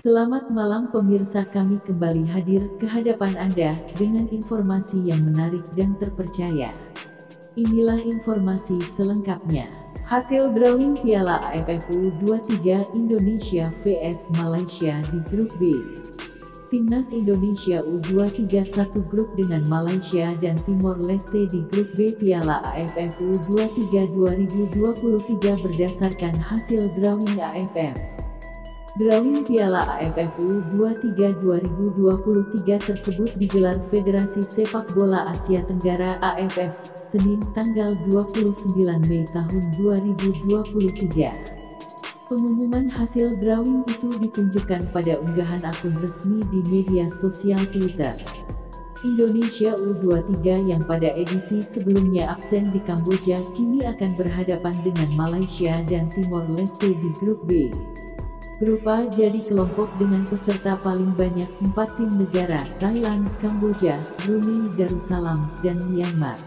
Selamat malam pemirsa, kami kembali hadir ke hadapan Anda dengan informasi yang menarik dan terpercaya. Inilah informasi selengkapnya. Hasil drawing Piala AFF U23 Indonesia vs Malaysia di Grup B. Timnas Indonesia U23 satu grup dengan Malaysia dan Timor Leste di Grup B Piala AFF U23 2023 berdasarkan hasil drawing AFF. Drawing Piala AFF U23 2023 tersebut digelar Federasi Sepak Bola Asia Tenggara AFF, Senin tanggal 29 Mei tahun 2023. Pengumuman hasil drawing itu ditunjukkan pada unggahan akun resmi di media sosial Twitter. Indonesia U23 yang pada edisi sebelumnya absen di Kamboja kini akan berhadapan dengan Malaysia dan Timor Leste di Grup B. Grup A jadi kelompok dengan peserta paling banyak 4 tim negara, Thailand, Kamboja, Brunei Darussalam, dan Myanmar.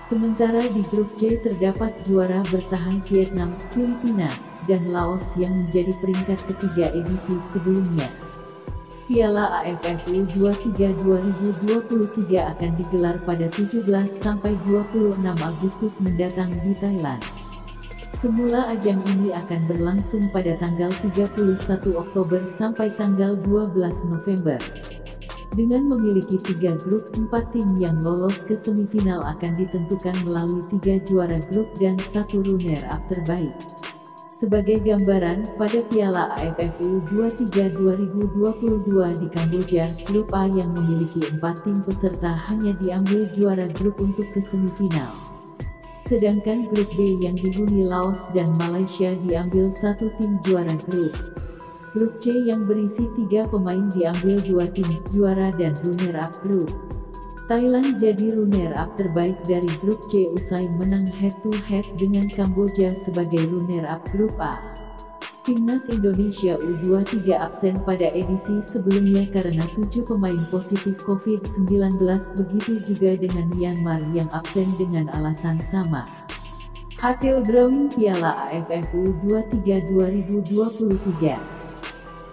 Sementara di Grup C terdapat juara bertahan Vietnam, Filipina, dan Laos yang menjadi peringkat ketiga edisi sebelumnya. Piala AFF U23 2023 akan digelar pada 17 sampai 26 Agustus mendatang di Thailand. Semula ajang ini akan berlangsung pada tanggal 31 Oktober sampai tanggal 12 November. Dengan memiliki 3 grup, 4 tim yang lolos ke semifinal akan ditentukan melalui 3 juara grup dan 1 runner-up terbaik. Sebagai gambaran, pada Piala AFF U23 2022 di Kamboja, Grup A yang memiliki 4 tim peserta hanya diambil juara grup untuk ke semifinal. Sedangkan Grup B yang dihuni Laos dan Malaysia diambil 1 tim juara grup. Grup C yang berisi 3 pemain diambil 2 tim juara dan runner-up grup. Thailand jadi runner-up terbaik dari Grup C usai menang head-to-head dengan Kamboja sebagai runner-up Grup A. Timnas Indonesia U23 absen pada edisi sebelumnya karena 7 pemain positif COVID-19, begitu juga dengan Myanmar yang absen dengan alasan sama. Hasil drawing Piala AFF U23 2023.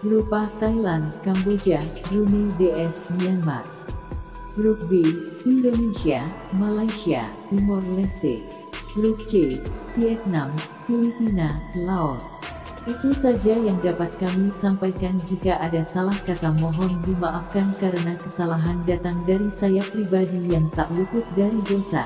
Grup A Thailand, Kamboja, Brunei ds Myanmar. Grup B, Indonesia, Malaysia, Timor Leste. Grup C, Vietnam, Filipina, Laos. Itu saja yang dapat kami sampaikan. Jika ada salah kata mohon dimaafkan karena kesalahan datang dari saya pribadi yang tak luput dari dosa.